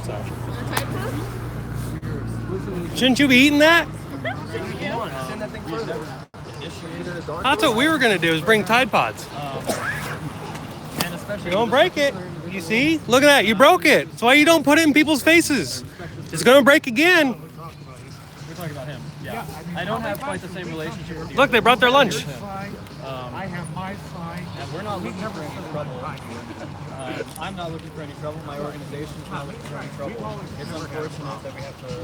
So. Shouldn't you be eating that? That's what we were going to do, is bring Tide Pods. You're going to break it. You see? Look at that. You broke it. That's why you don't put it in people's faces. It's going to break again. We're talking about him. Yeah. I don't have quite the same relationship with you. Look, they brought their lunch. I have my side. And we're not looking for any trouble. I'm not looking for any trouble. My organization's not looking for any trouble. It's unfortunate that we have to,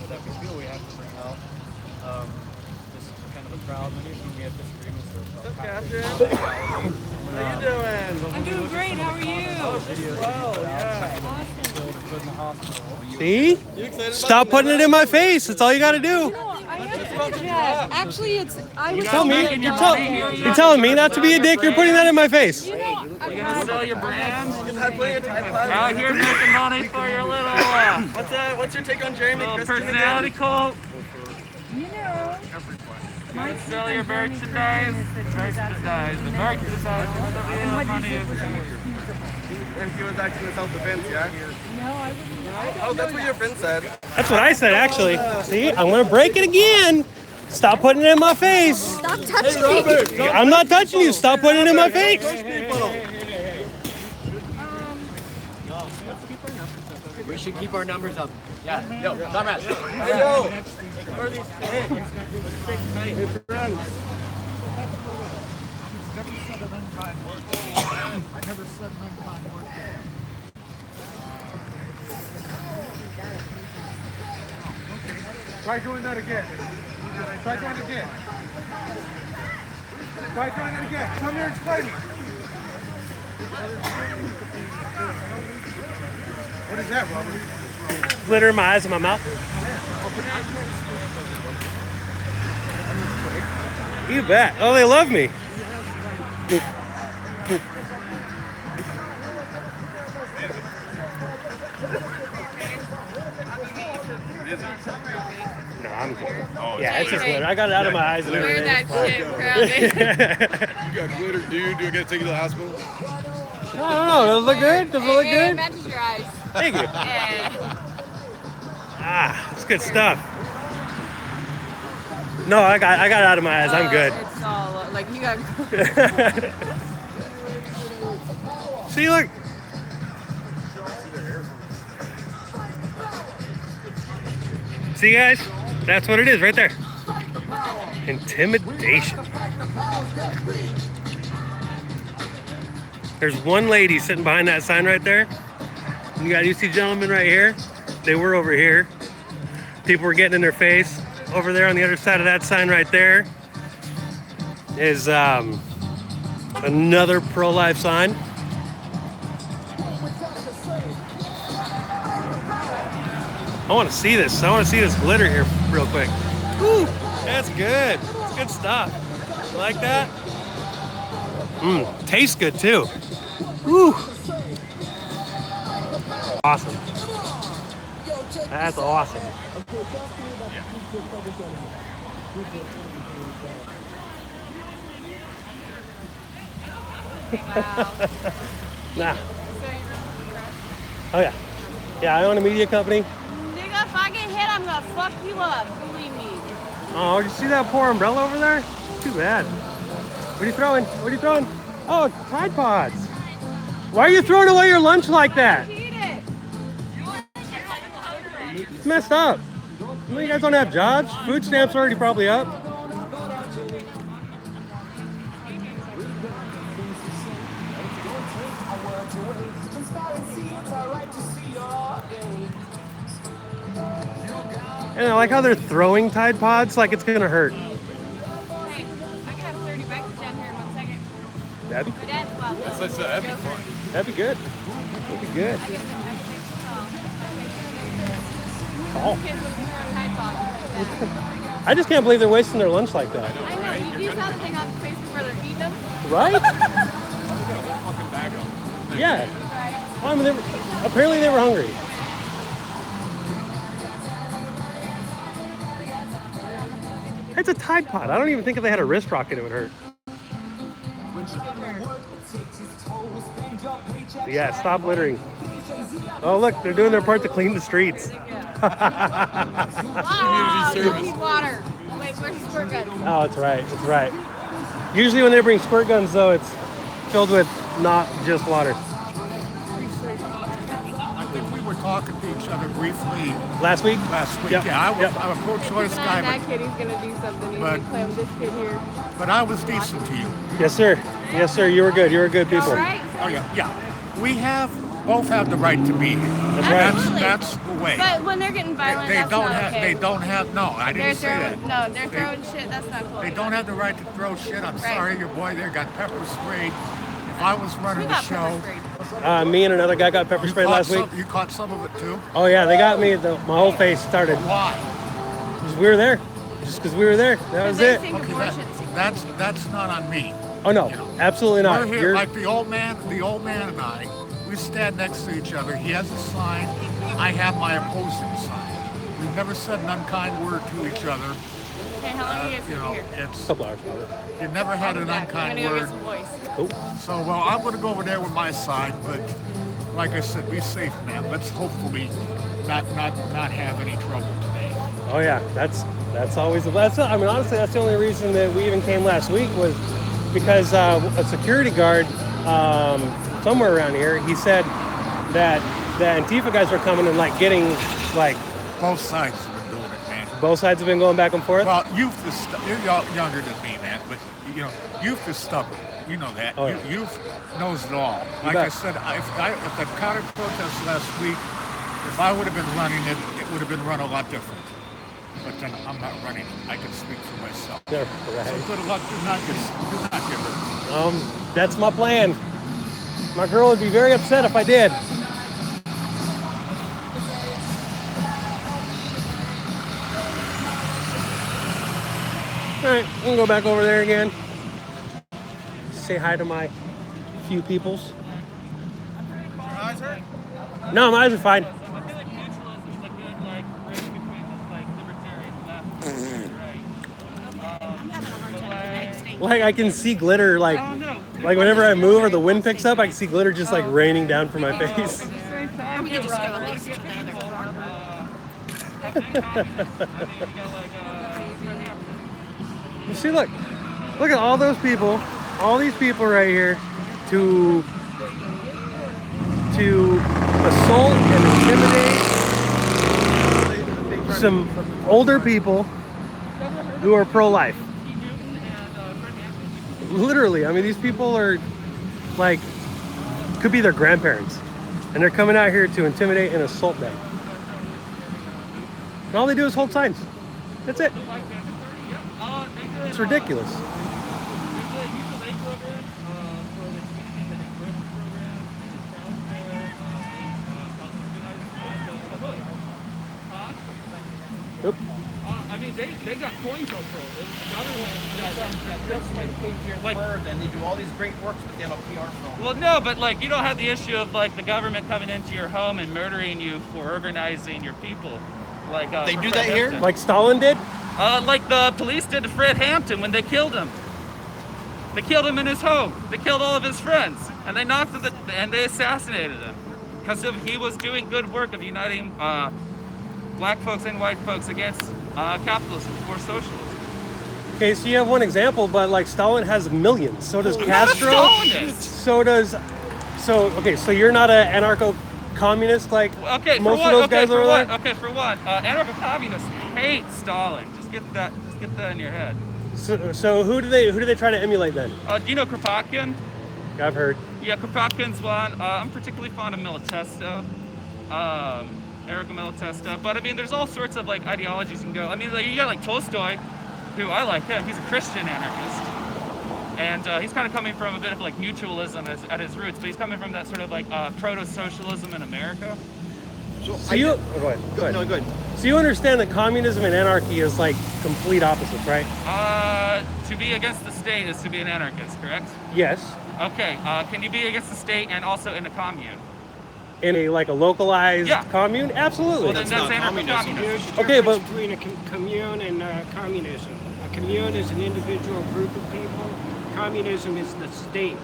that we feel we have to bring out this kind of a crowd. Many of you we have disagreements with. What's up, Catherine? How you doing? I'm doing great. How are you? Well, yeah. See? Stop putting it in my face. That's all you got to do. Yeah, actually, I was Tell me. You're telling me not to be a dick. You're putting that in my face. You know, You gonna sell your brand? Out here making money for your little What's your take on Jeremy Christian? personality cult. you know, my Sell your merchandise. The merchandise. Whatever money is. And he was acting in self-defense, yeah? no, I wouldn't. Oh, that's what your friend said. That's what I said, actually. See? I'm going to break it again. Stop putting it in my face. Stop touching me. I'm not touching you. Stop putting it in my face. We should keep our numbers up. Yeah. Yo, comrades. Hey, yo! Where are these? Hey, friend. I never said an unkind word. Try doing that again. Try doing it again. Try doing it again. Come here and explain it. What is that, Robert? Glitter in my eyes and my mouth. You bet. Oh, they love me. No, I'm good. Yeah, it's just glitter. I got it out of my eyes and Wear everything. that shit, crowded. You got glitter, dude. Do I gotta take you to the hospital? I don't know. Does it look good? Does it look It good? matches your eyes. Thank you. And Ah, it's good stuff. No, I got it out of my eyes. I'm good. It's all like you got. See, look. See, guys? That's what it is right there. Intimidation. There's one lady sitting behind that sign right there. You see gentlemen right here. They were over here. People were getting in their face. Over there on the other side of that sign right there is another pro-life sign. I want to see this. I want to see this glitter here real quick. Ooh, that's good. It's good stuff. You like that? Tastes good too. Ooh. Awesome. That's awesome. Nah. Oh yeah. Yeah, I own a media company. Nigga, if I get hit, I'm gonna fuck you up. Believe me. Oh, you see that poor umbrella over there? Too bad. What are you throwing? What are you throwing? Oh, Tide Pods. Why are you throwing away your lunch like that? Eat it. It's messed up. You guys don't have jobs? Food stamps already probably up. And I like how they're throwing Tide Pods like it's gonna hurt. Hey, I can have 30 bags down here in 1 second. That'd My dad's well. That'd be fun. be good. That'd be good. Oh. Kids with their Tide Pods. I just can't believe they're wasting their lunch like that. I know. You saw the thing on Facebook where they're eating them? Right? Yeah. Well, I mean, apparently they were hungry. It's a Tide Pod. I don't even think if they had a wrist rocket it would hurt. Yeah, stop littering. Oh, look, they're doing their part to clean the streets. Oh, you need water. Wait, where's the squirt gun? Oh, it's right. It's right. Usually when they bring squirt guns, though, it's filled with not just water. I think we were talking to each other briefly Last week? last week. Yep. Yeah, Yep. I approached this guy, That kid, he's gonna do something. He's but- gonna play with this kid here. but I was decent to you. Yes, sir. Yes, sir. You were good. You were good people. All right. Oh yeah, yeah. We both have the right to be here. That's right. Absolutely. That's the way. But when they're getting violent, They that's don't not have. okay. They don't have. No, I They're didn't say that. throwing, no, they're throwing shit. That's not cool. They don't have the right to throw shit. I'm Right. sorry, your boy there got pepper sprayed. If I was Who running the got show, pepper sprayed? Me and another guy got pepper sprayed last week. You caught some of it too. Oh, yeah. They got me. My whole face started. Why? We were there. Just because we were there. That was They it. think Okay, abortion's that's not on me. Oh, no. Absolutely not. We're here You're, like the old man and I. We stand next to each other. He has a sign. I have my opposing sign. We've never said an unkind word to each other. Okay, how long are you guys You gonna know, be here? a it's couple hours probably. you never had an I'm unkind gonna go word. get some boys. Cool. So, well, I'm going to go over there with my side, but like I said, be safe, man. Let's hopefully not have any trouble today. Oh, yeah. That's always the best. I mean, honestly, that's the only reason that we even came last week was because a security guard somewhere around here, he said that the Antifa guys were coming and like getting like Both sides have been doing it, man. both sides have been going back and forth. Well, youth is you're all younger than me, man, but you know, youth is stubborn. You know that. Oh, yeah. Youth knows it all. Like bet. I said, if the counter protest last week, if I would have been running it, it would have been run a lot different. But then I'm not running it. I can speak for myself. Yeah, So right. good luck. Do not get hurt. That's my plan. My girl would be very upset if I did. All right, I'm gonna go back over there again. Say hi to my few peoples. Your eyes hurt? No, my eyes are fine. I feel like neutralism is a good like bridge between this like libertarian left and right. Like I can see glitter, like whenever I move or the wind picks up, I can see glitter just like raining down from my face. We can just go at least to the other corner. You see, look at all those people, all these people right here to assault and intimidate some older people who are pro-life. Literally, I mean, these people are like, could be their grandparents, and they're coming out here to intimidate and assault them. And all they do is hold signs. That's it. It's ridiculous. Oop. I mean, they got coin control. Like, and they do all these great works, but they have a PR film. Well, no, but like you don't have the issue of like the government coming into your home and murdering you for organizing your people. Like They for do Fred that here? Hampton. Like Stalin did? Like the police did to Fred Hampton when they killed him. They killed him in his home. They killed all of his friends, and they knocked and they assassinated him because he was doing good work of uniting black folks and white folks against capitalism for socialism. Okay, so you have one example, but like Stalin has millions. So does Castro. Stalinist. So you're not an anarcho-communist like Okay, for most one, of those okay, guys for over one, there? okay, for one, anarcho-communists hate Stalin. Just get that in your head. So who do they try to emulate then? Do you know Kropotkin? I've heard. Yeah, Kropotkin's one. I'm particularly fond of Malatesta, Erika Malatesta. But I mean, there's all sorts of like ideologies you can go. I mean, like, you got like Tolstoy, who I like him. He's a Christian anarchist, and he's kind of coming from a bit of like mutualism at his roots. But he's coming from that sort of like proto-socialism in America. So go ahead. No, good. So you understand that communism and anarchy is like complete opposites, right? To be against the state is to be an anarchist, correct? Yes. Okay. Can you be against the state and also in a commune? In a localized Yeah. commune? Absolutely. Well, then that's anarcho-communism. Here's the Okay, difference but- between a commune and communism. A commune is an individual group of people. Communism is the state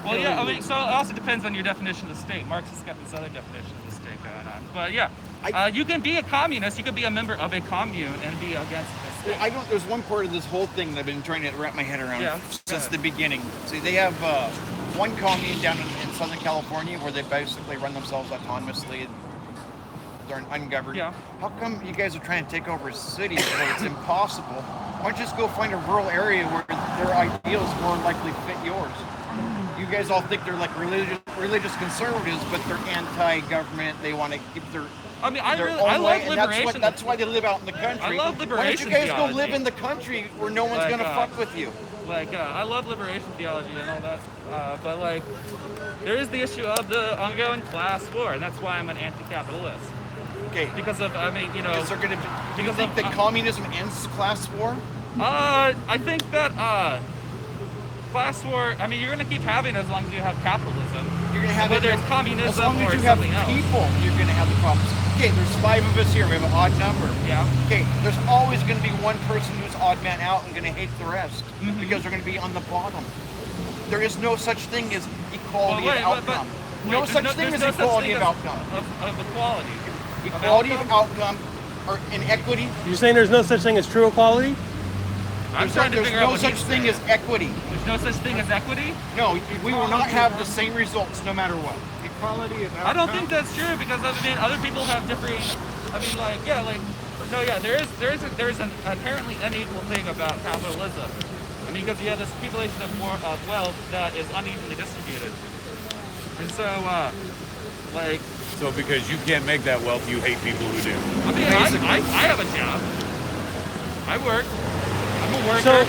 Well, yeah, I mean, so it also depends on your definition of the state. Marx has got this other definition of the state going on. But yeah, you can be a communist, you can be a member of a commune and be against the state. I don't. There's one part of this whole thing that I've been trying to wrap my head around Yeah, since the beginning. See, they have one commune down in Southern California where they basically run themselves autonomously. They're ungoverned. Yeah. How come you guys are trying to take over a city where it's impossible? Why don't you just go find a rural area where their ideals more likely fit yours? You guys all think they're like religious conservatives, but they're anti-government. They want to keep their I mean, I own love way, and liberation. that's why they live out in the country. I love Why liberation don't you guys go theology. live in the country where no one's Like, gonna fuck with you? Like, I love liberation theology and all that, but like, there is the issue of the ongoing class war, and that's why I'm an anti-capitalist. Okay. Because of, I mean, you know, Is there gonna be? Do you because think of, that communism ends class war? I think that class war. I mean, you're gonna keep having it as long as you have capitalism. You're gonna have whether it, it's communism as long as or you have something else. people, you're gonna have the problems. Okay, there's 5 of us here. We have an odd number. Yeah. Okay, there's always gonna be one person who's odd man out and gonna hate the rest Mm-hmm. because they're gonna be on the bottom. There is no such thing as equality of outcome. No such thing as equality of outcome. Of equality. Equality of outcome or inequity. You're saying there's no such thing as true equality? I'm trying to There's figure out no what such he's thing saying. as equity. There's no such thing as equity? No, we will not have the same results no matter what. Equality is I don't think that's true because I mean other people have different. I mean, like yeah, like no, yeah, there is an inherently unequal thing about capitalism. I mean, because you have this accumulation of wealth that is unevenly distributed, and so like. So because you can't make that wealth, you hate people who do. I mean, I have a job. I work. I'm a worker.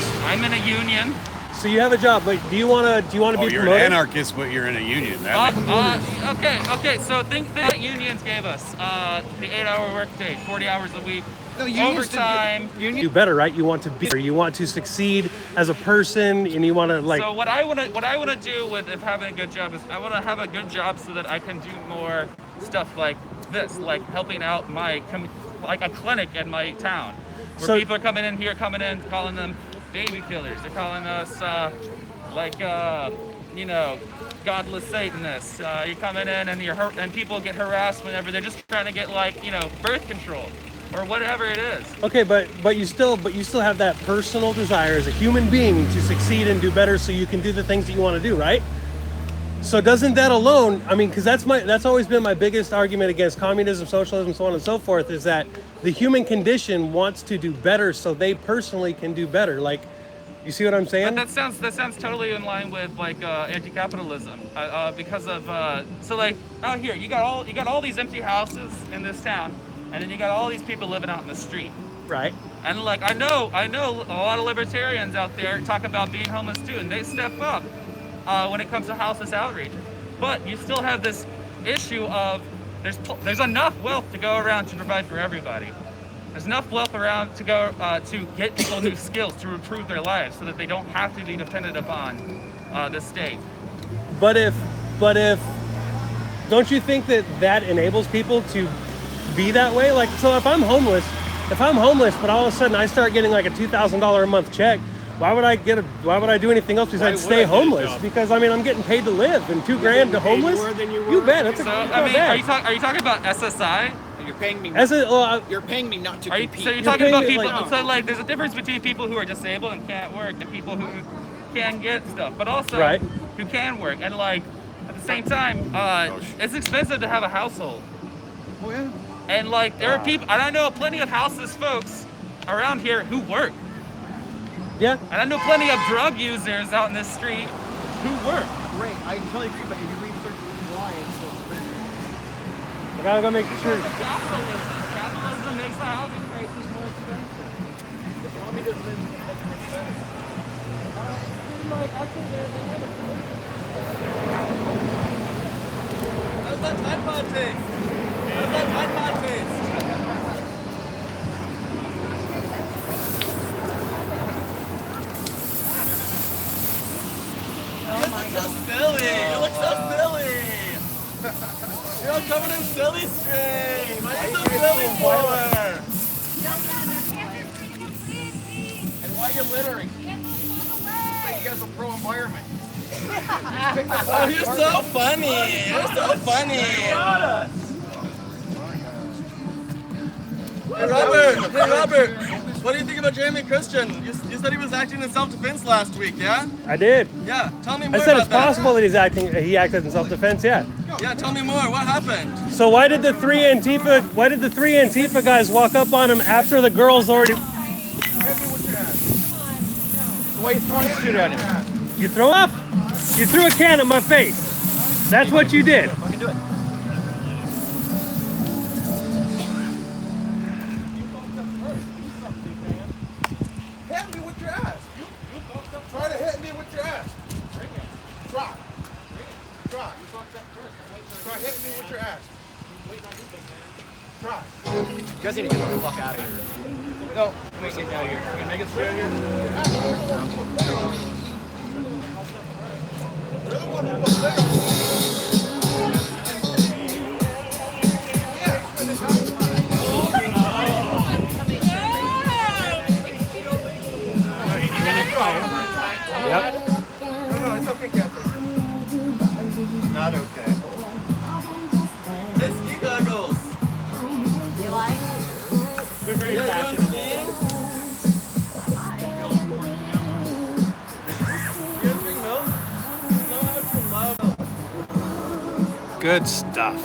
So, I'm in a union. So you have a job, but do you want to Oh, be you're promoted? an anarchist, but you're in a union. Okay. So think that unions gave us the 8-hour workday, 40 hours a week, No, unions overtime. Do better, right? You want to be, or you want to succeed as a person, and you want to like. So what I want to do with if having a good job is I want to have a good job so that I can do more stuff like this, like helping out like a clinic in my town, where So- people are coming in, calling them baby killers. They're calling us godless Satanists. You're coming in and people get harassed whenever they're just trying to get birth control or whatever it is. Okay, but you still have that personal desire as a human being to succeed and do better, so you can do the things that you want to do, right? So doesn't that alone? I mean, because that's always been my biggest argument against communism, socialism, so on and so forth, is that the human condition wants to do better, so they personally can do better. Like, you see what I'm saying? But that sounds totally in line with anti-capitalism because of so like out here you got all these empty houses in this town, and then you got all these people living out in the street. Right. And like I know a lot of libertarians out there talk about being homeless too, and they step up when it comes to houseless outreach. But you still have this issue of there's enough wealth to go around to provide for everybody. There's enough wealth around to go to get people new skills to improve their lives, so that they don't have to be dependent upon the state. But if don't you think that enables people to be that way? Like, so if I'm homeless, but all of a sudden I start getting like a $2,000 a month check, why would I do anything else besides Why would stay I get a homeless? job? Because I mean I'm getting paid to live, and $2,000 to homeless. more than you You were? bet. That's So not I mean, bad. are you talking about SSI? You're paying me. You're paying me not to So compete. you're talking paying about me, people? like- So like, there's a difference between people who are disabled and can't work and people who can get stuff, but also Right. who can work. And like at the same time, it's expensive to have a household. Oh, yeah. And like there are people, and I know plenty of houseless folks around here who work. Yeah. And I know plenty of drug users out in this street who work. Great. I can tell you, but if you research why it's so expensive. I gotta go make sure. Capitalism makes the housing prices more expensive. The communism is expensive. How's that Tide Pod taste? How's that Tide Pod taste? You look so silly! You're coming in silly stream! What are you so silly for? And why are you littering? You guys are pro-environment. Oh, you're so funny. You're so funny. Hey, Robert. What do you think about Jeremy Christian? You said he was acting in self-defense last week, yeah? I did. Yeah, tell me more I said about it's possible that he acted in self-defense, yeah. Yeah, tell me more. What happened? So why did the three Antifa guys walk up on him after the girls already... Why are you throwing shit at him? You throw up? You threw a can at my face. That's what you did. Fucking do it. Hit me with your ass. Try to hit me with your ass. Try. Try. Try hitting me with your ass. Try. You guys need to get the fuck out of here. No, make it out of here. You can make it through here. You're the one who was there. Yep. No, it's okay, Captain. Not okay. Hey, ski goggles. You like? You're doing skiing? You guys drink milk? No, how much you love milk. Good stuff.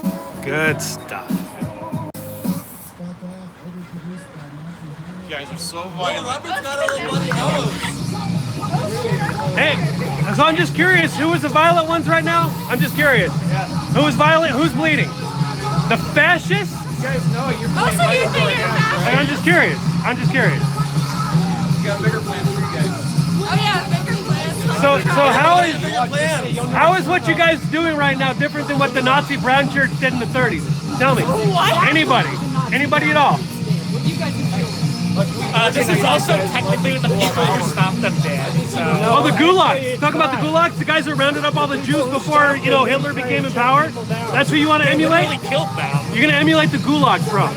Good stuff. You guys are so Hey, violent. Robert's got a little bloody nose. Hey, so I'm just curious, who was the violent ones right now? I'm just curious. Who was violent? Who's bleeding? The fascists? You guys know you're Oh, so you think you're fast? Hey, I'm just curious. I'm just curious. You got bigger plans for you guys. Oh yeah, bigger plans. So Bigger plans. how is what you guys doing right now different than what the Nazi brown shirts did in the 30s? Tell me. What? Anybody at all? This is also technically the people who stopped them dead. So. Oh, the gulags. Talk about the gulags. The guys that rounded up all the Jews before, Hitler became in power. That's who you want to emulate? Really killed them. You're going to emulate the gulags, bro.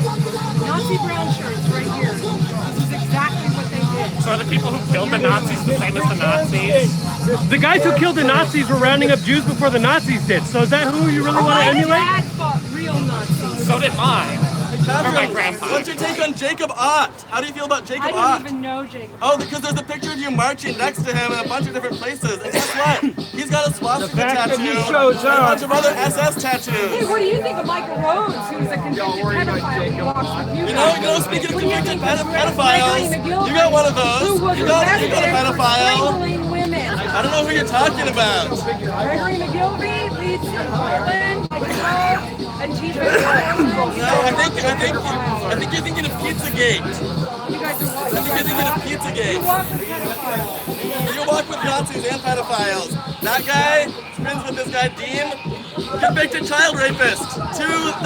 Nazi brown shirts right here. This is exactly what they did. So are the people who killed the Nazis the same as the Nazis? The guys who killed the Nazis were rounding up Jews before the Nazis did. So is that who you really want to My emulate? dad fought real Nazis. So did mine. Or my Catherine, grandpa. what's your take on Jacob Ott? How do you feel about Jacob I Ott? don't even know Jacob. Oh, because there's a picture of you marching next to him in a bunch of different places. And guess what? He's got a swastika tattoo and a bunch of other SS Hey, tattoos. what do you think of Michael Rhodes, who's a convicted pedophile who walks with you? You know, speaking of convicted pedophiles, you got one of Who those. was You got a arrested for pedophile. strangling women. I don't know who you're talking about. Gregory McGilvey leads Portland, Antifa. No, I think you're thinking of Pizzagate. You guys are I think you're thinking of You Pizzagate. walk with pedophiles. You walk with Nazis and pedophiles. That guy is friends with this guy, Dean, convicted child rapist. 2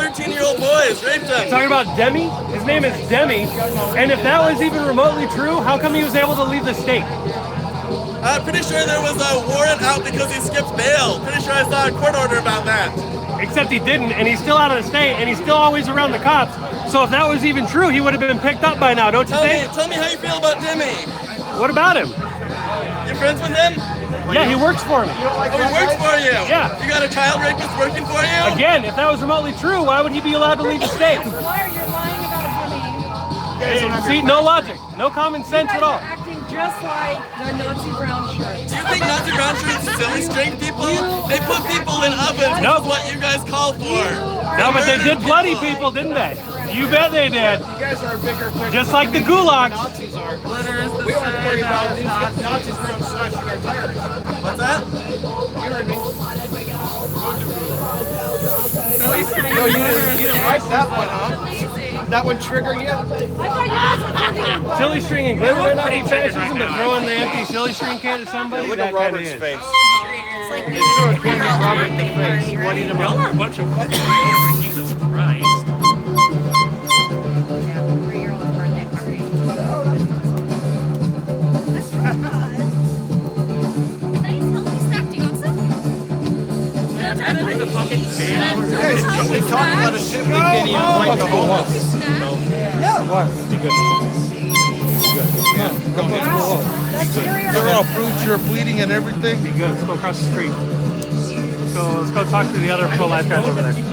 13-year-old boys raped him. Talking about Demi? His name is Demi. And if that was even remotely true, how come he was able to leave the state? I'm pretty sure there was a warrant out because he skipped bail. Pretty sure I saw a court order about that. Except he didn't, and he's still out of the state, and he's still always around the cops. So if that was even true, he would have been picked up by now, don't you think? Tell me how you feel about Demi. What about him? You friends with him? Yeah, he works for me. Oh, he works for you? Yeah. You got a child rapist working for you? Again, if that was remotely true, why would he be allowed to leave the state? You're lying about Jimmy. See, no logic, no common sense You at guys all. are acting just like the Nazi brown shirts. Do you think Nazi brown shirts silly string people? They put people in ovens. Nope. That's what you guys call for. No, but they did bloody people, didn't they? You bet they did. You guys are a bigger picture. Just like the gulags. Nazis are. We don't worry about these Nazis from slashing our tires. What's that? You heard me. No, you didn't like that one, huh? That one trigger you? I thought you guys were talking about Silly string and glitter might not be fascism, but throwing the empty silly string can at somebody, Look that at kind of Robert's is. face. It's like You threw a can at Robert's face. What do you know? Y'all are a bunch of Jesus Christ. The fucking They talk about a shit we can't even like the whole one. What? Be good. Good. Yeah. Come on. They're all prove you're bleeding and everything. Be good. Let's go across the street. Let's go talk to the other pro-life guys over there. Come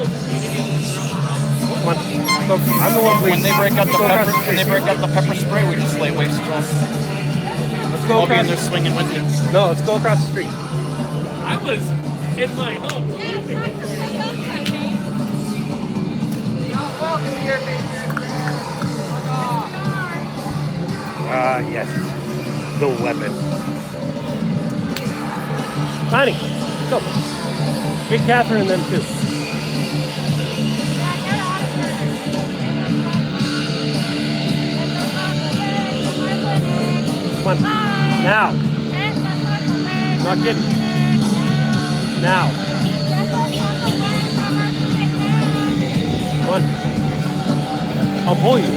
on. I'm the one When they break up the pepper, street. when they break up the pepper spray, we just lay waste to them. Let's go I'll be in across. there swinging with you. No, let's go across the street. I was in my home. Yes. The weapon. Tiny, go. Get Catherine and them too. Come on. Now. Not kidding. Now. Come on. I'll pull you.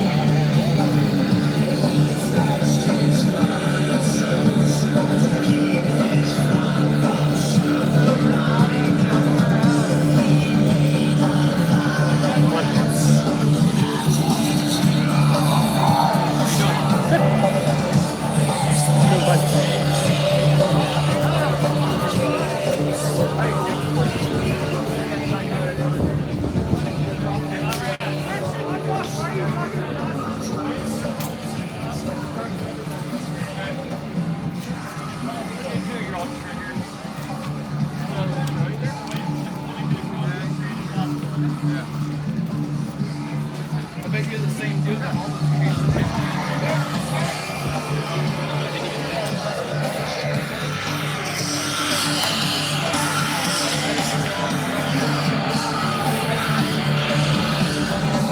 I bet you're the same dude that almost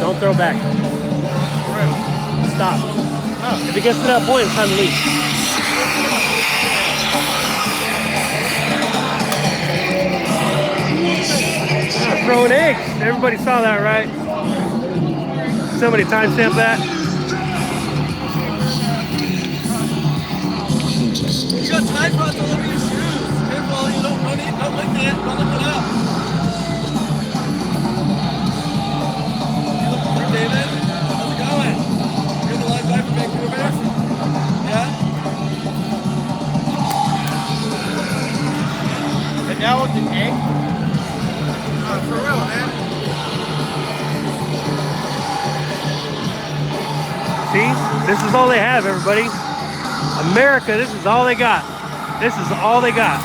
Don't throw back. Stop. If it gets to that point, it's time to leave. Throwing eggs. Everybody saw that, right? Somebody timestamp that. You got Tide Pods all over your shoes. Careful, you don't lick it. Don't lick it up. Hey, David, how's it going? You're the live guy from Vancouver? Yeah? And now with the egg? For real, man. See? This is all they have, everybody. America, this is all they got. This is all they got.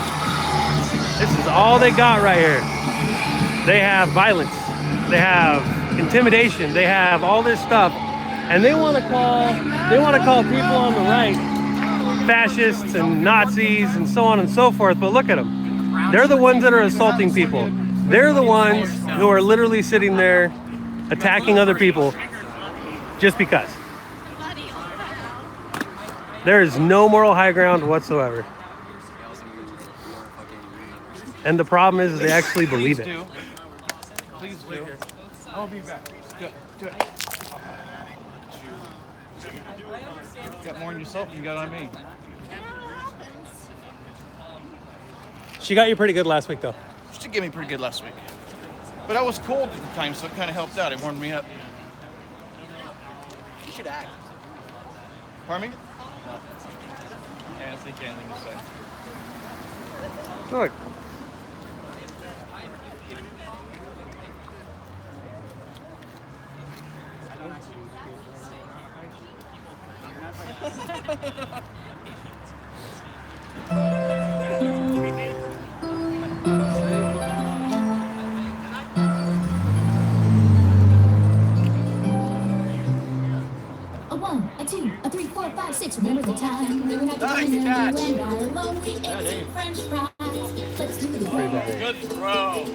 This is all they got right here. They have violence. They have intimidation. They have all this stuff. And they want to call people on the right fascists and Nazis and so on and so forth. But look at them. They're the ones that are assaulting people. They're the ones who are literally sitting there attacking other people just because. There is no moral high ground whatsoever. And the problem is they actually believe it. Please do. I'll be back. Do it. You got more on yourself than you got on me. She got you pretty good last week, though. She did get me pretty good last week. But I was cold at the time, so it kind of helped out. It warmed me up. You should act. Pardon me? I don't think anything to say. Look. A 1, a 2, a 3, 4, 5, 6. Remember the time we were at the diner, you and I alone. We ate some French fries. Let's do the Good throw.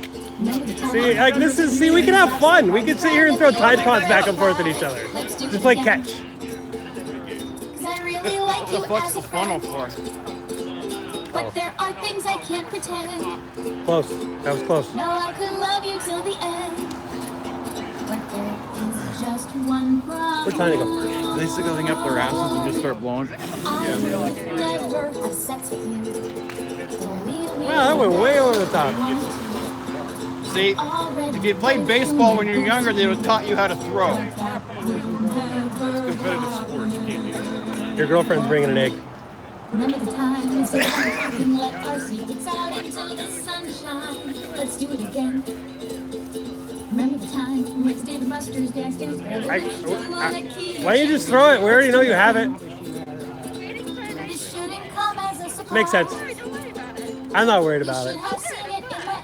See, like this is, see, we can have fun. We can sit here and throw Tide Pods back and forth at each other. Just like catch. What the fuck's the funnel for? But there are things I can't pretend. Close. That was close. No, I could love you till the end. But there is just one problem. Where'd Tiny go? They stick the thing up their asses and just start blowing. I never have sex with you. Wow, that went way over the top. See, if you played baseball when you were younger, they would have taught you how to throw. It's competitive sports. You can't do that. Your girlfriend's bringing an egg. Remember the time we said we can let our secrets out into the sunshine. Let's do it again. Remember the time when Dave and Buster's downstairs? Why don't you just throw it? We already know you have it. This shouldn't come as a surprise. Makes sense. I'm not worried about it. You should have seen it in my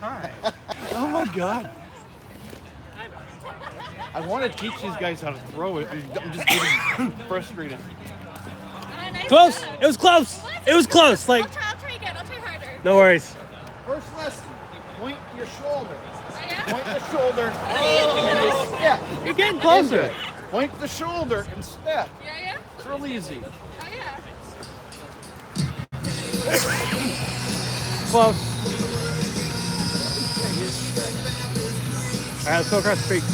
eye. Oh my God. I want to teach these guys how to throw it. I'm just getting frustrated. Close. It was close. It was close. Like, I'll try again. I'll try harder. no worries. First lesson, point your shoulder. Point the shoulder. Yeah. You're getting closer. Point the shoulder and step. Yeah. It's real easy. Oh, yeah. Close. All right, let's go across the street.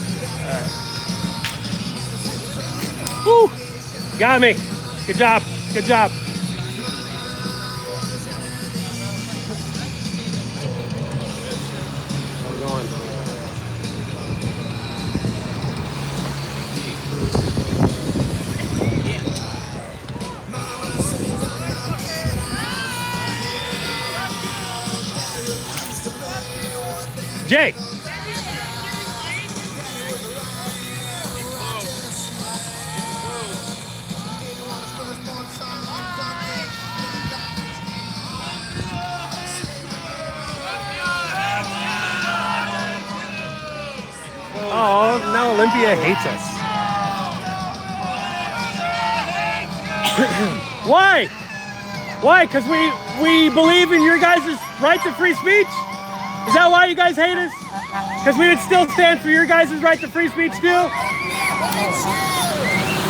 Woo! Got me. Good job. Good job. I'm going. Jay. Oh, now Olympia hates us. Why? Why? Because we believe in your guys' right to free speech? Is that why you guys hate us? Because we would still stand for your guys' right to free speech too?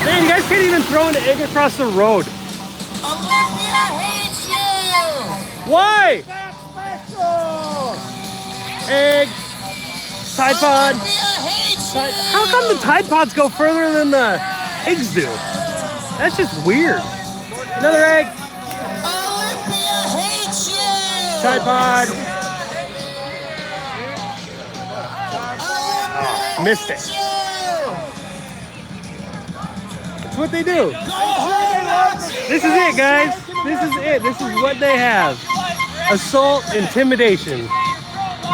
Man, you guys can't even throw an egg across the road. Olympia hates you! Why? Egg. Tide Pod. How come the Tide Pods go further than the eggs do? That's just weird. Another egg. Olympia hates you! Tide Pod. Oh, missed it. That's what they do. This is it, guys. This is it. This is what they have. Assault, intimidation.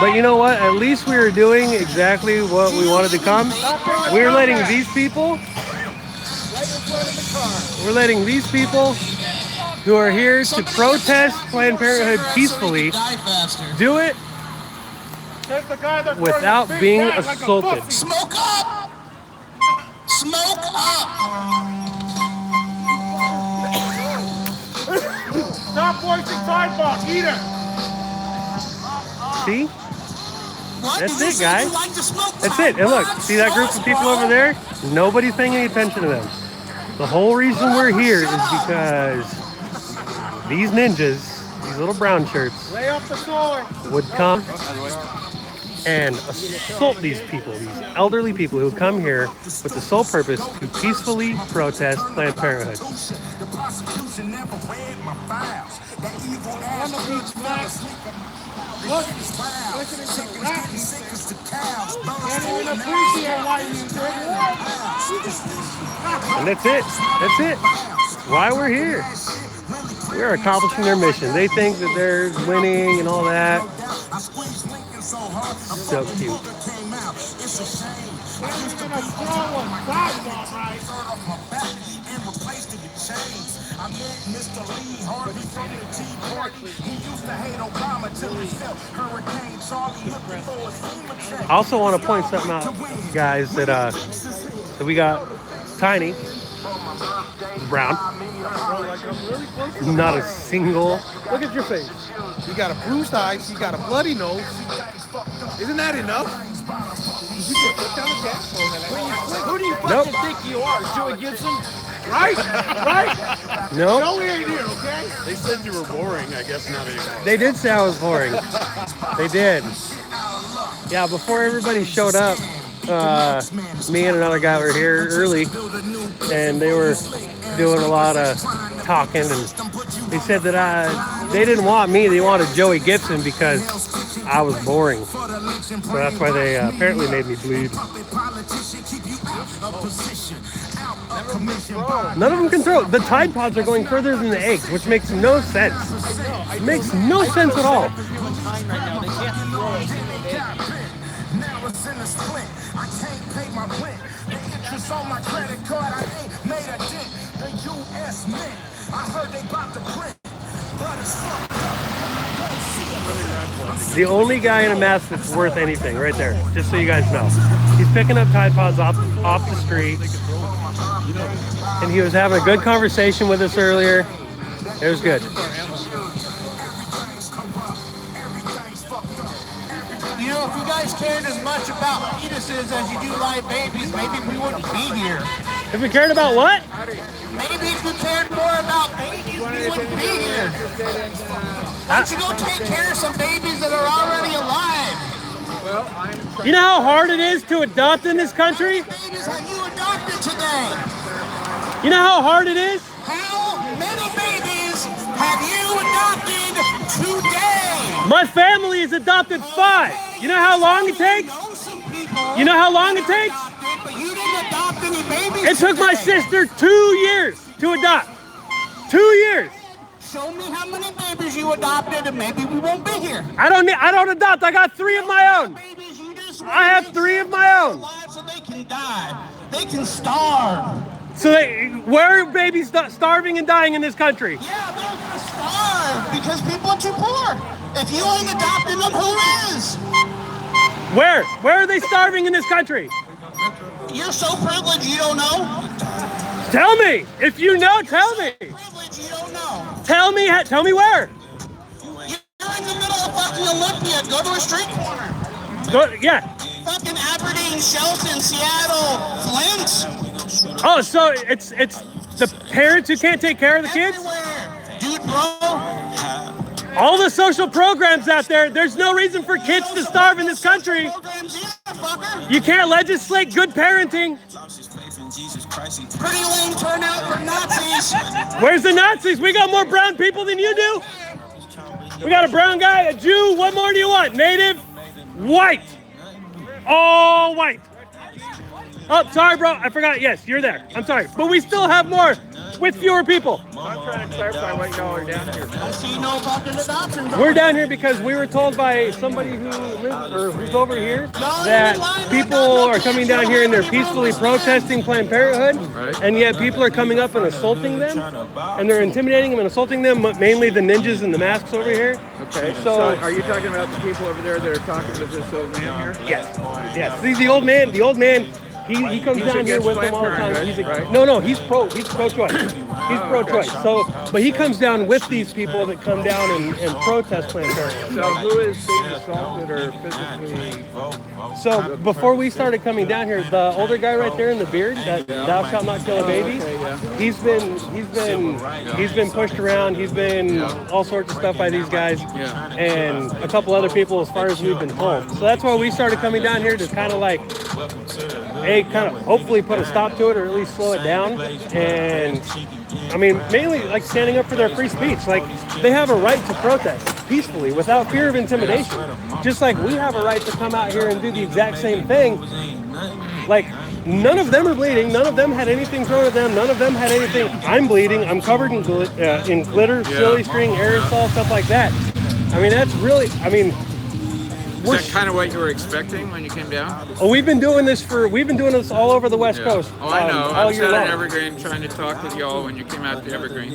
But you know what? At least we are doing exactly what we wanted to come. We're letting these people who are here to protest Planned Parenthood peacefully do it without being assaulted. Smoke up! Smoke up! Stop voicing sidewalk, eat it! See? That's it, guys. That's it. And look, see that group of people over there? Nobody's paying any attention to them. The whole reason we're here is because these ninjas, these little brown shirts, Lay off the sword. would come and assault these people, these elderly people who come here with the sole purpose to peacefully protest Planned Parenthood. Look, listening to rap. Can't even appreciate why you did And that's it. That's it. Why we're here. We're accomplishing their mission. They think that they're winning and all that. So cute. I also want to point something out, guys, that that we got Tiny, brown, not a single. Look at your face. You got a bruised eyes, you got a bloody nose. Isn't that enough? You can put down the gas. Who do you fucking think you are, Joey Gibson? Right? Right? No. Joey ain't here, okay? They said you were boring. I guess not anymore. They did say I was boring. They did. Yeah, before everybody showed up, me and another guy were here early, and they were doing a lot of talking, and they said that they didn't want me, they wanted Joey Gibson because I was boring. So that's why they apparently made me bleed. None of them can throw. The Tide Pods are going further than the eggs, which makes no sense. It makes no sense at all. I can't pay my rent. The interest on my credit card, I ain't made a dent. The U.S. Mint, I heard they bought the print, but it's fucked up. The only guy in a mask that's worth anything, right there. Just so you guys know, he's picking up Tide Pods off the street, and he was having a good conversation with us earlier. It was good. You know, if you guys cared as much about fetuses as you do live babies, maybe we wouldn't be here. If we cared about what? Maybe if you cared more about babies, we wouldn't be here. Why don't you go take care of some babies that are already alive? You know how hard it is to adopt in this country? How many babies have you adopted today? You know how hard it is? How many babies have you adopted today? My family has adopted 5. You know how long it takes? You know how long it takes? But you didn't adopt any babies. It took my sister 2 years to adopt. 2 years. Show me how many babies you adopted, and maybe we won't be here. I don't adopt. I got 3 of my own. I have 3 of my own. So they can die. They can starve. So where are babies starving and dying in this country? Yeah, they're gonna starve because people are too poor. If you ain't adopting them, who is? Where? Where are they starving in this country? You're so privileged you don't know? Tell me. If you know, tell me. Privileged you don't know. Tell me where. You're in the middle of fucking Olympia. Go to a street corner. Yeah. Fucking Aberdeen, Shelton, Seattle, Flint. Oh, so it's the parents who can't take care of the kids? Everywhere. Dude, bro. All the social programs out there, there's no reason for kids to starve in this country. You can't legislate good parenting. Pretty lame turnout for Nazis. Where's the Nazis? We got more brown people than you do. We got a brown guy, a Jew. What more do you want? Native, white. All white. Oh, sorry, bro. I forgot. Yes, you're there. I'm sorry. But we still have more with fewer people. I'm trying to clarify what y'all are down here. I see no fucking adoption. We're down here because we were told by somebody who lives or who's over here that people are coming down here and they're peacefully protesting Planned Parenthood, and yet people are coming up and assaulting them, and they're intimidating them and assaulting them, mainly the ninjas and the masks over here. Okay, so are you talking about the people over there that are talking to this old man here? Yes, yes. See, the old man, he comes down here with them all the time. No, he's pro-choice. He's pro-choice. So, but he comes down with these people that come down and protest Planned Parenthood. So who is being assaulted or physically? So before we started coming down here, the older guy right there in the beard, that "Thou shalt not kill a baby," he's been pushed around. He's been all sorts of stuff by these guys, and a couple other people, as far as we've been told. So that's why we started coming down here to kind of like, kind of hopefully put a stop to it, or at least slow it down. And I mean, mainly like standing up for their free speech. Like, they have a right to protest peacefully without fear of intimidation. Just like we have a right to come out here and do the exact same thing. Like, none of them are bleeding. None of them had anything thrown at them. None of them had anything. I'm bleeding. I'm covered in glitter, silly string, aerosol, stuff like that. I mean, that's really, Is that kind of what you were expecting when you came down? Oh, we've been doing this all over the West Coast. Oh, I know. I was at Evergreen trying to talk with y'all when you came out to Evergreen.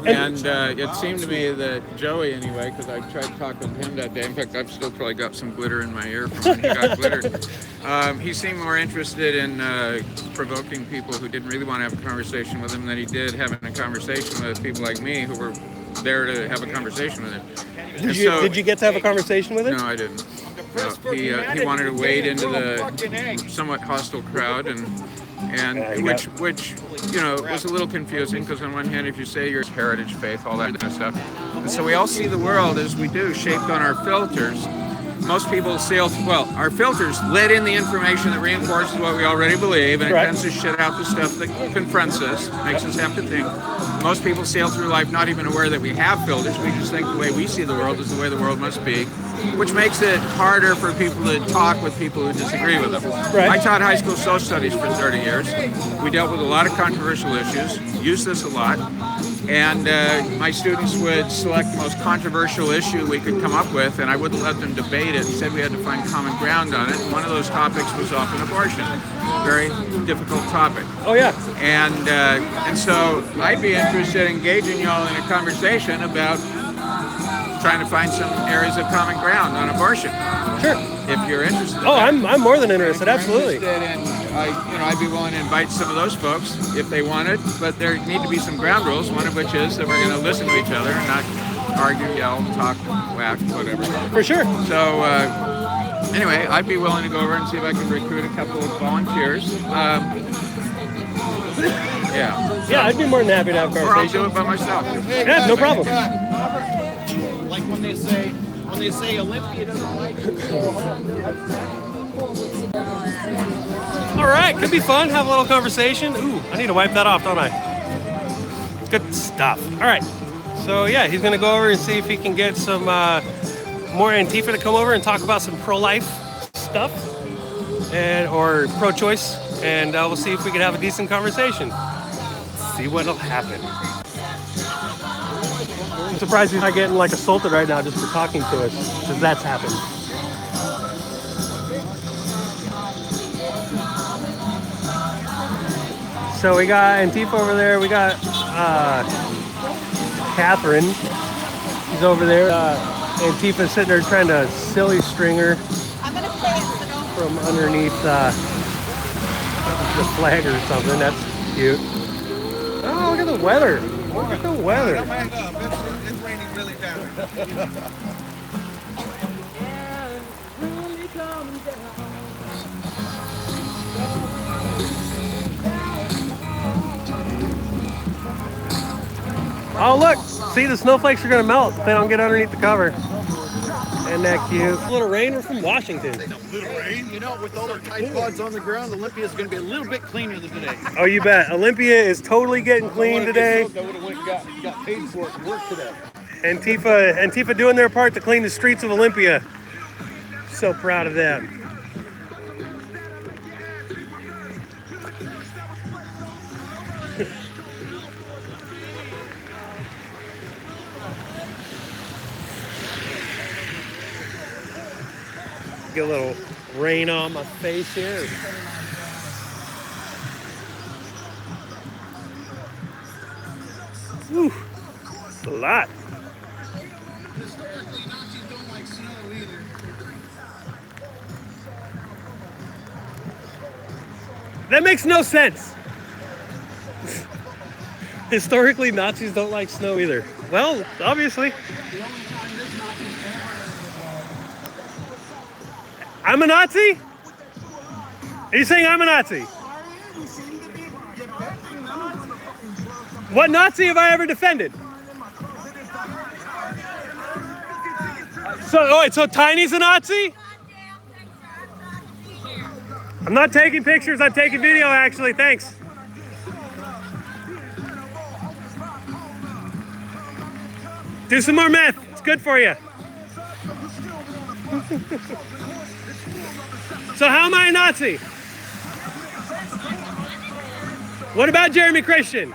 And it seemed to me that Joey, anyway, because I tried to talk with him that day. In fact, I've still probably got some glitter in my ear from when he got glittered. He seemed more interested in provoking people who didn't really want to have a conversation with him than he did having a conversation with people like me who were there to have a conversation with him. Did you get to have a conversation with him? No, I didn't. No, he wanted to wade into the somewhat hostile crowd, and which was a little confusing, because on one hand, if you say you're heritage, faith, all that kind of stuff, and so we all see the world as we do, shaped on our filters. Most people our filters let in the information that reinforces what we already believe, and it tends to shit out the stuff that confronts us, makes us have to think. Most people sail through life not even aware that we have filters. We just think the way we see the world is the way the world must be. which makes it harder for people to talk with people who disagree with them. Right. I taught high school social studies for 30 years. We dealt with a lot of controversial issues, used this a lot, and my students would select the most controversial issue we could come up with, and I wouldn't let them debate it. Instead, we had to find common ground on it. One of those topics was often abortion. Very difficult topic. Oh yeah. And so I'd be interested in engaging y'all in a conversation about trying to find some areas of common ground on abortion. Sure. If you're interested. Oh, I'm more than interested. Absolutely. I'd be willing to invite some of those folks if they wanted, but there need to be some ground rules. One of which is that we're going to listen to each other, and not argue, yell, talk, whack, whatever. For sure. So anyway, I'd be willing to go over and see if I can recruit a couple of volunteers. Yeah. Yeah, I'd be more than happy to have a Or I'll conversation. do it by myself. Yeah, no problem. Like when they say Olympia doesn't like All right, could be fun. Have a little conversation. Ooh, I need to wipe that off, don't I? Good stuff. All right. So yeah, he's gonna go over and see if he can get some more Antifa to come over and talk about some pro-life stuff or pro-choice, and we'll see if we can have a decent conversation. See what'll happen. I'm surprised he's not getting like assaulted right now just for talking to us, because that's happened. So we got Antifa over there. We got Catherine. She's over there. Antifa's sitting there trying to silly string her from underneath the flag or something. That's cute. Oh, look at the weather. Look at the weather. It's raining really bad. Oh, look. See, the snowflakes are going to melt if they don't get underneath the cover. Isn't that cute? A little rain. We're from Washington. little rain. You know, with all our Tide Pods on the ground, Olympia is going to be a little bit cleaner than today. Oh, you bet. Olympia is totally getting clean today. I would have got paid for it and work today. Antifa doing their part to clean the streets of Olympia. So proud of them. Get a little rain on my face here. Whew, a lot. Historically, Nazis don't like snow either. That makes no sense. Historically, Nazis don't like snow either. Well, obviously. I'm a Nazi? Are you saying I'm a Nazi? What Nazi have I ever defended? So Tiny's a Nazi? I'm not taking pictures, I'm taking video actually, thanks. Do some more meth, it's good for you. So how am I a Nazi? What about Jeremy Christian?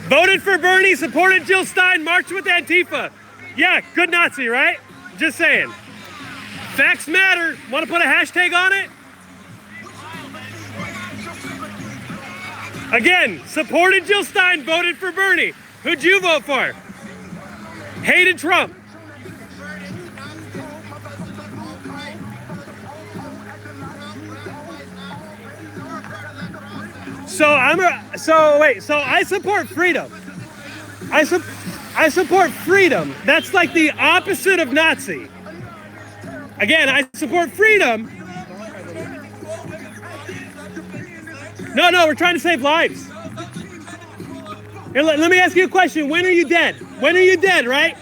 Voted for Bernie, supported Jill Stein, marched with Antifa. Yeah, good Nazi, right? Just saying. Facts matter. Want to put a hashtag on it? Again, supported Jill Stein, voted for Bernie. Who'd you vote for? Hated Trump. So I support freedom. I support freedom. That's like the opposite of Nazi. Again, I support freedom. No, we're trying to save lives. Here, let me ask you a question. When are you dead? When are you dead, right?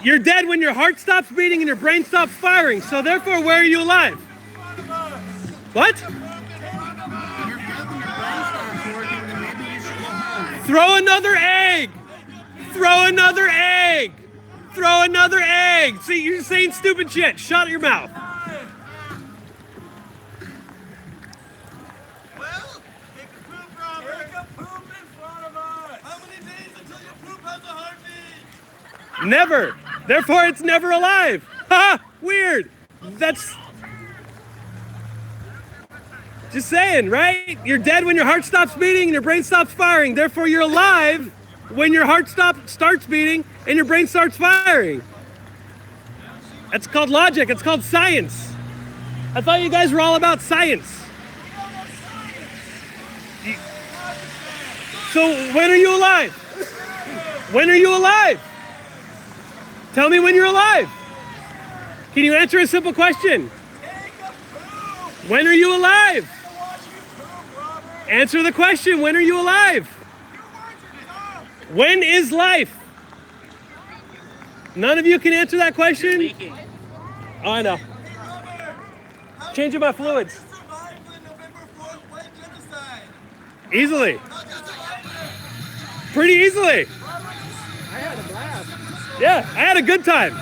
You're dead when your heart stops beating and your brain stops firing. So therefore, where are you alive? What? Throw another egg. Throw another egg. throw another egg. See, you're saying stupid shit. Shut your mouth. Well, take a poop, Robert. Take a poop in front of us. How many days until your poop has a heartbeat? Never. Therefore, it's never alive. Ha! Weird. That's just saying, right? You're dead when your heart stops beating and your brain stops firing. Therefore, you're alive when your heart starts beating and your brain starts firing. That's called logic. It's called science. I thought you guys were all about science. So when are you alive? When are you alive? Tell me when you're alive. Can you answer a simple question? When are you alive? Answer the question. When are you alive? When is life? None of you can answer that question? Oh, I know. Changing my fluids. Easily. Pretty easily. I had a blast. Yeah, I had a good time.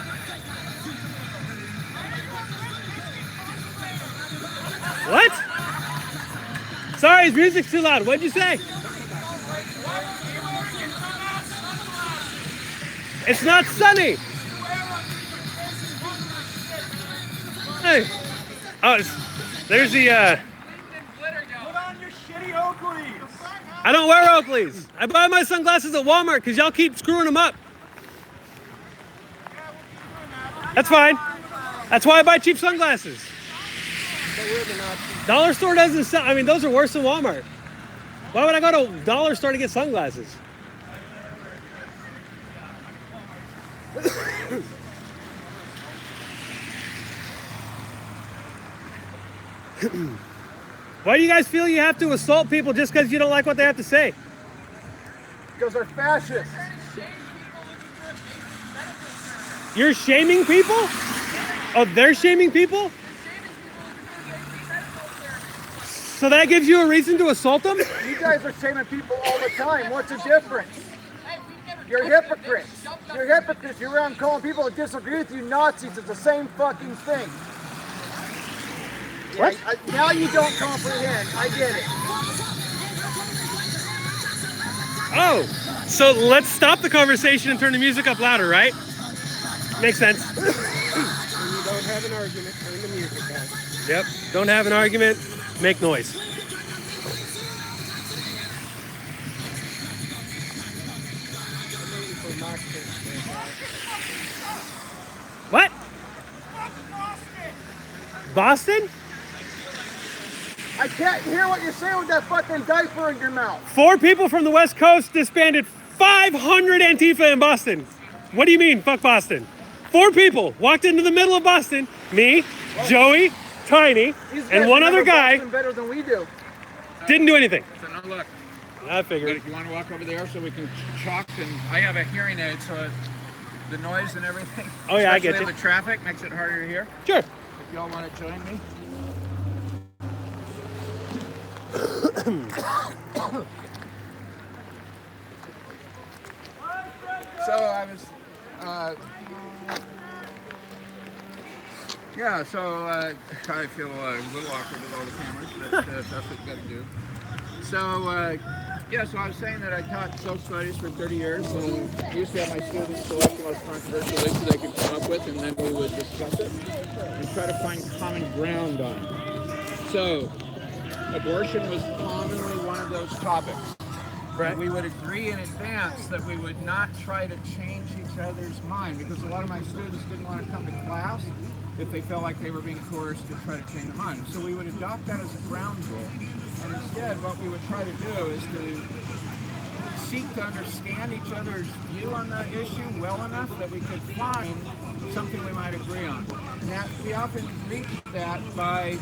What? Sorry, his music's too loud. What'd you say? It's not sunny. Hey. Oh, there's the, Put on your shitty Oakleys. I don't wear Oakleys. I buy my sunglasses at Walmart because y'all keep screwing them up. That's fine. That's why I buy cheap sunglasses. Dollar store doesn't sell. I mean, those are worse than Walmart. Why would I go to a dollar store to get sunglasses? Why do you guys feel you have to assault people just because you don't like what they have to say? Because they're fascists. You're shaming people? Oh, they're shaming people? So that gives you a reason to assault them? You guys are shaming people all the time. What's the difference? You're hypocrites. You're hypocrites. You're around calling people that disagree with you Nazis. It's the same fucking thing. What? Yeah, now you don't comprehend. I get it. Oh, so let's stop the conversation and turn the music up louder, right? Makes sense. When you don't have an argument, turn the music down. Yep, don't have an argument, make noise. What? Boston? I can't hear what you're saying with that fucking diaper in your mouth. 4 people from the West Coast disbanded 500 Antifa in Boston. What do you mean, fuck Boston? 4 people walked into the middle of Boston, me, Joey, Tiny, and one other guy. Boston better than we do. Didn't do anything. So no luck. I But figured. if you want to walk over there so we can chalk, and I have a hearing aid, so the noise and everything. Oh yeah, I get especially you. the traffic makes it harder to hear. Sure. If y'all want to join me. So I was, yeah. So I feel a little awkward with all the cameras, but that's what you got to do. So yeah. So I was saying that I taught social studies for 30 years, and I used to have my students select the most controversial issues they could come up with, and then we would discuss it and try to find common ground on it. So abortion was commonly one of those topics. Right. We would agree in advance that we would not try to change each other's mind, because a lot of my students didn't want to come to class if they felt like they were being coerced to try to change their mind. So we would adopt that as a ground rule. And instead, what we would try to do is to seek to understand each other's view on the issue well enough that we could find something we might agree on. And that we often reach that by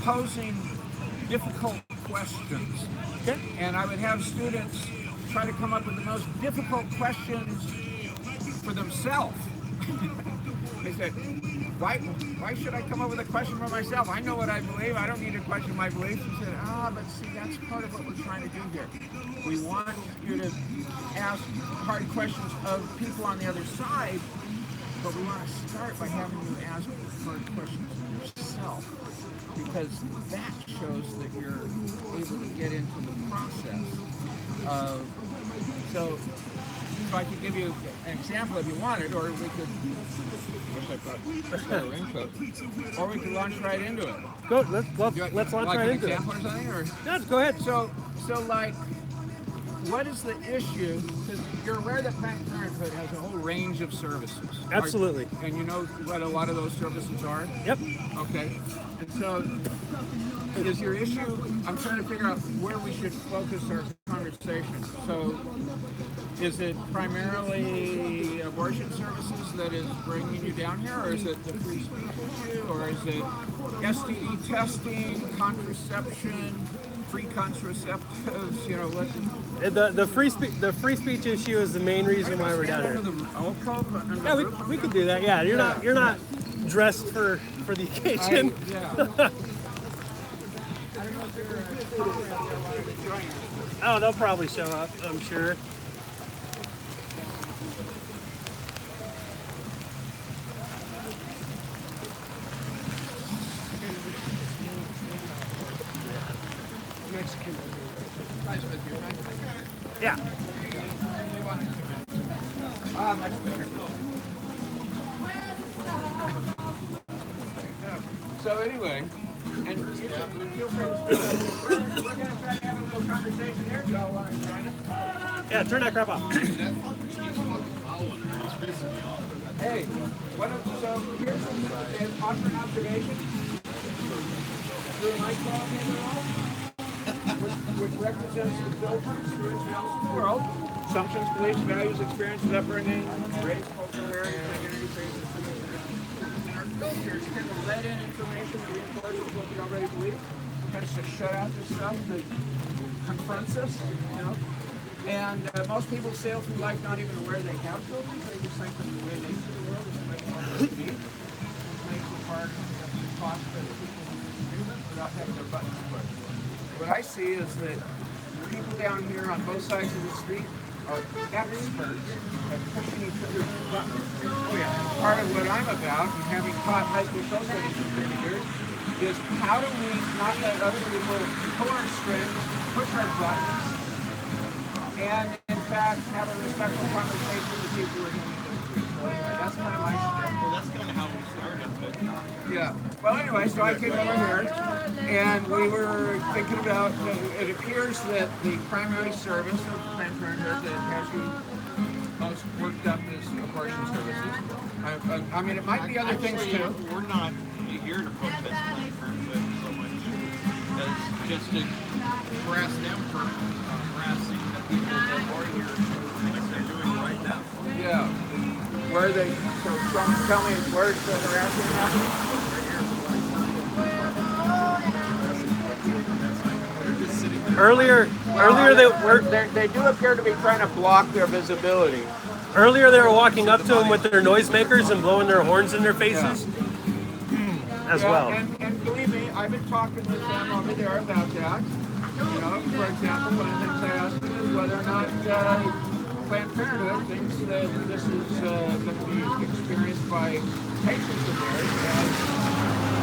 posing difficult questions. Okay. And I would have students try to come up with the most difficult questions for themselves. He said, why should I come up with a question for myself? I know what I believe. I don't need to question my beliefs. He said, but see, that's part of what we're trying to do here. We want you to ask hard questions of people on the other side, but we want to start by having you ask hard questions of yourself, because that shows that you're able to get into the process of, so I could give you an example if you wanted, or we could, or we could launch right into it. Go, let's launch right into it. Like an example or something? Or? No, go ahead. So like, what is the issue? Because you're aware that Planned Parenthood has a whole range of services. Absolutely. And you know what a lot of those services are? Yep. Okay. And so, is your issue, I'm trying to figure out where we should focus our conversation. So, is it primarily abortion services that is bringing you down here, or is it the free speech issue, or is it STD testing, contraception, free contraceptives, you know, what? The free speech issue is the main reason why we're down here. Yeah, we could do that. Yeah, you're not dressed for the occasion. Oh, they'll probably show up, I'm sure. Mexican. Yeah. So anyway, and feel free to we're going to try to have a little conversation here, y'all want to join us? Yeah, turn that crap off. Hey, so here's an offer an observation. Through my which represents the filter experience of the world. Assumptions, beliefs, values, experiences, upbringing, race, cultural heritage, identity, faith, and our filters tend to let in information that reinforces what we already believe, tends to shut out the stuff that confronts us, you know. And most people sail through life not even aware they have filters. They just think that the way they see the world is the way they to be. It makes it hard to talk to people without having their buttons pushed. What I see is that people down here on both sides of the street are experts at pushing each other's buttons. Oh yeah. Part of what I'm about, and having taught high school social studies for 30 years, is how do we not let other people pull our strings, push our buttons, and in fact have a respectful conversation with people who are doing this. So anyway, that's kind of my step. Well, that's kind of how we started. But yeah. Well, anyway, so I came over here, and we were thinking about, it appears that the primary service of Planned Parenthood that has you most worked up is abortion services. I mean, it might be other things too. We're not here to protest Planned Parenthood so much as just to harass them for harassing the people that are here like they're doing right now. Yeah. Where are they, so tell me, where's the harassing happening? Earlier they do appear to be trying to block their visibility. Earlier they were walking up to them with their noisemakers and blowing their horns in their faces as well. And believe me, I've been talking with them over there about that. You know, for example, one of the things I asked them is whether or not Planned Parenthood thinks that this is going to be experienced by patients of theirs as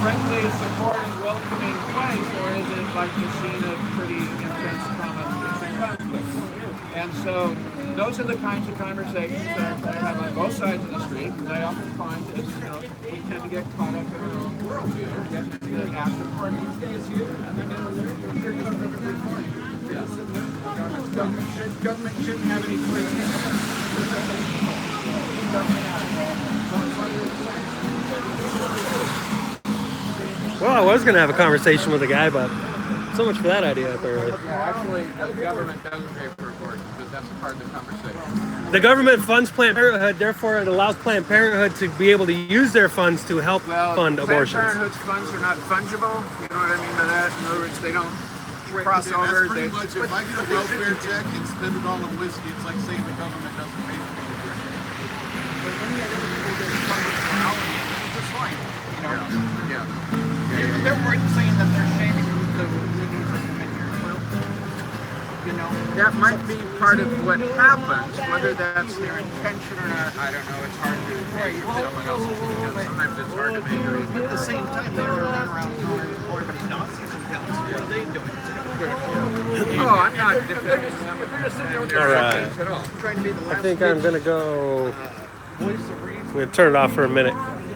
friendly, supporting, welcoming place, or is it like the scene of pretty intense trauma-inducing conflict? And so those are the kinds of conversations that I have on both sides of the street, and I often find that, you know, we tend to get caught up in our own worldview, get the act according to these days, and then they're just reporting. Government shouldn't have any Well, I was going to have a conversation with a guy, but so much for that idea up there. Actually, the government doesn't pay for abortion, but that's part of the conversation. The government funds Planned Parenthood, therefore it allows Planned Parenthood to be able to use their funds to help fund abortions. Planned Parenthood's funds are not fungible. You know what I mean by that? In other words, they don't cross over. That's pretty much, if I get a welfare check and spend it all on whiskey, it's like saying the government doesn't pay for it. many other people that come with morality, which is fine. You know, they're worth saying that they're shaming the news that come in here. You know, that might be part of what happens. Whether that's their intention or not, I don't know. It's hard to say someone else's because sometimes it's hard to measure. At the same time, they were running around calling everybody Nazis and counts. What are they doing? Oh, I'm not defending them. All right. I think I'm gonna go. I'm gonna turn it off for a minute.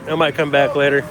I might come back later.